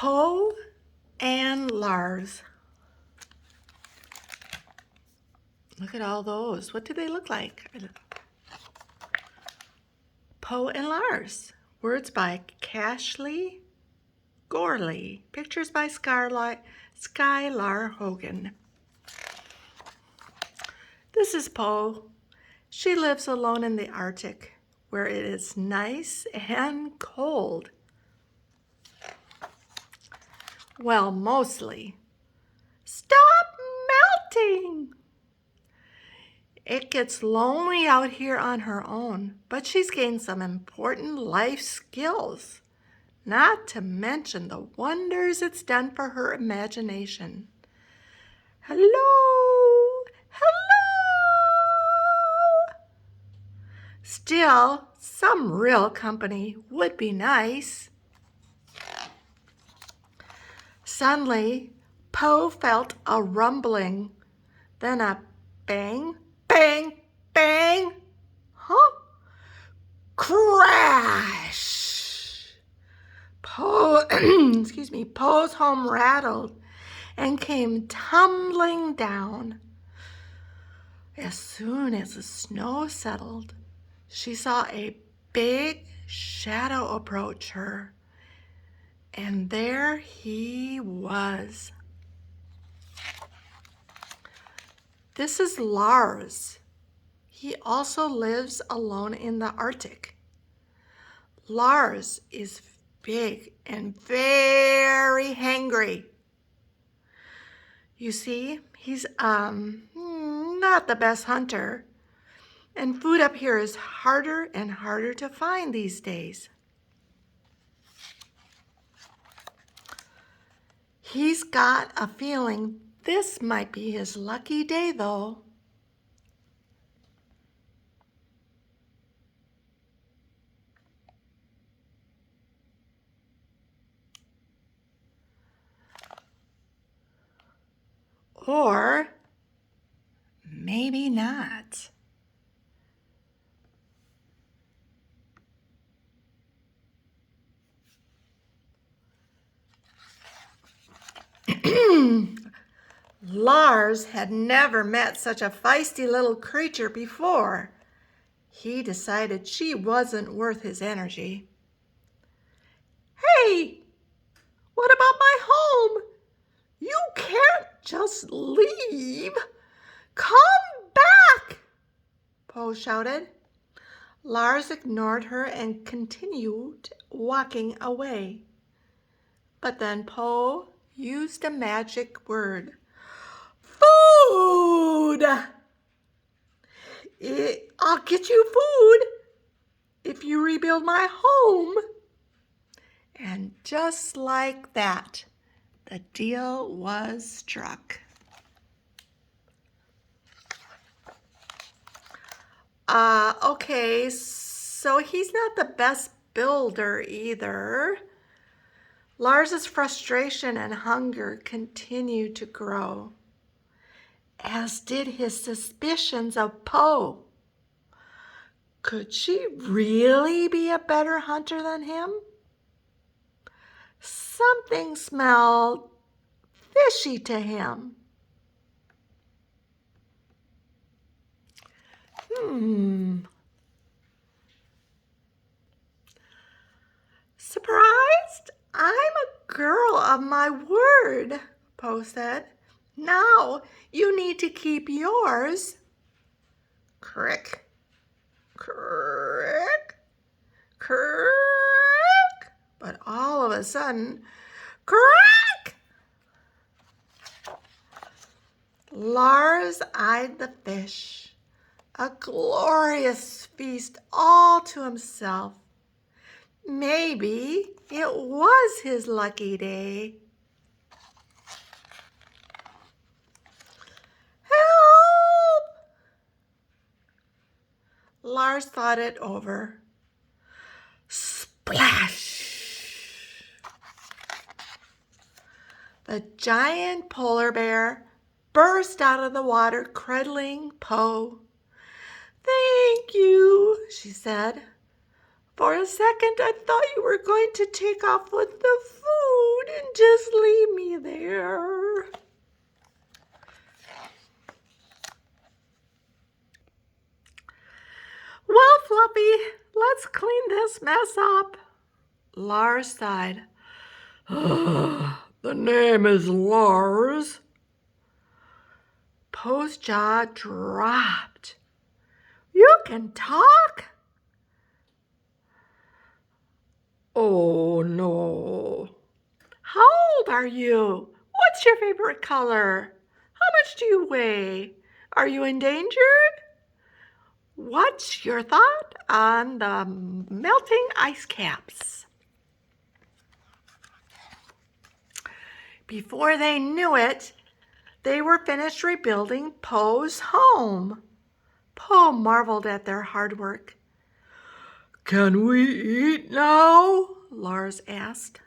Poe and Lars. Look at all those. What do they look like? Poe and Lars. Words by Cashley Gorley. Pictures by Skylar Hogan. This is Poe. She lives alone in the Arctic, where it is nice and cold. Well, mostly. Stop melting! It gets lonely out here on her own, but she's gained some important life skills, not to mention the wonders it's done for her imagination. Hello! Hello! Still, some real company would be nice. Suddenly, Poe felt a rumbling, then a bang, bang, bang. Huh? Crash! Poe's home rattled and came tumbling down. As soon as the snow settled, she saw a big shadow approach her. And there he was. This is Lars. He also lives alone in the Arctic. Lars is big and very hangry. You see, he's not the best hunter, and food up here is harder and harder to find these days. He's got a feeling this might be his lucky day, though. Or maybe not. Lars had never met such a feisty little creature before. He decided she wasn't worth his energy. Hey, what about my home? You can't just leave. Come back, Poe shouted. Lars ignored her and continued walking away. But then Poe used a magic word. Food! I'll get you food if you rebuild my home. And just like that, the deal was struck. Okay, so he's not the best builder either. Lars's frustration and hunger continued to grow, as did his suspicions of Poe. Could she really be a better hunter than him? Something smelled fishy to him. Surprised? I'm a girl of my word, Poe said. Now you need to keep yours. Crick, crick, crick. But all of a sudden, crack! Lars eyed the fish, a glorious feast all to himself. Maybe it was his lucky day. Help! Lars thought it over. Splash! The giant polar bear burst out of the water, cradling Poe. Thank you, she said. For a second, I thought you were going to take off with the food and just leave me there. Well, Fluffy, let's clean this mess up. Lars sighed. The name is Lars. Poe's jaw dropped. You can talk? Oh, no. How old are you? What's your favorite color? How much do you weigh? Are you endangered? What's your thought on the melting ice caps? Before they knew it, they were finished rebuilding Poe's home. Poe marveled at their hard work. Can we eat now? Lars asked.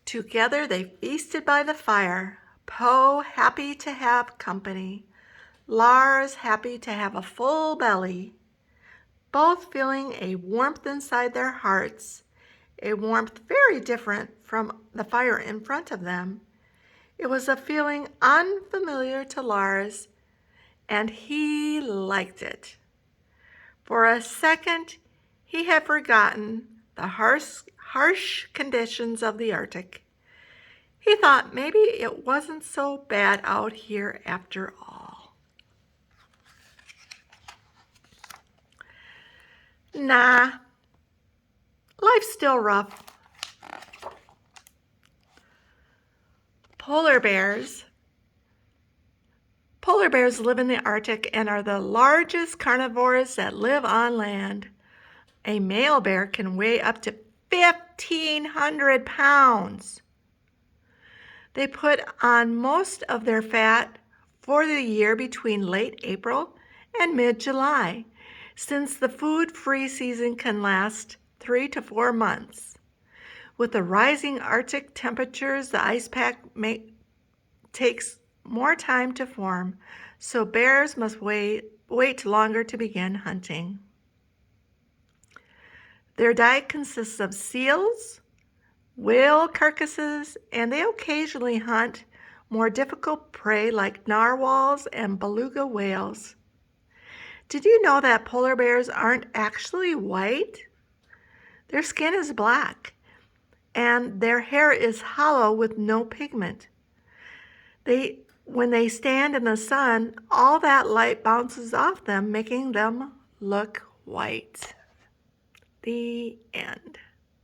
Together they feasted by the fire, Poe happy to have company, Lars happy to have a full belly, both feeling a warmth inside their hearts, a warmth very different from the fire in front of them. It was a feeling unfamiliar to Lars, and he liked it. For a second, he had forgotten the harsh conditions of the Arctic. He thought maybe it wasn't so bad out here after all. Nah, life's still rough. Polar bears live in the Arctic and are the largest carnivores that live on land. A male bear can weigh up to 1,500 pounds. They put on most of their fat for the year between late April and mid-July, since the food-free season can last 3 to 4 months. With the rising Arctic temperatures, the ice pack takes more time to form, so bears must wait longer to begin hunting. Their diet consists of seals, whale carcasses, and they occasionally hunt more difficult prey like narwhals and beluga whales. Did you know that polar bears aren't actually white? Their skin is black, and their hair is hollow with no pigment. When they stand in the sun, all that light bounces off them, making them look white. The end.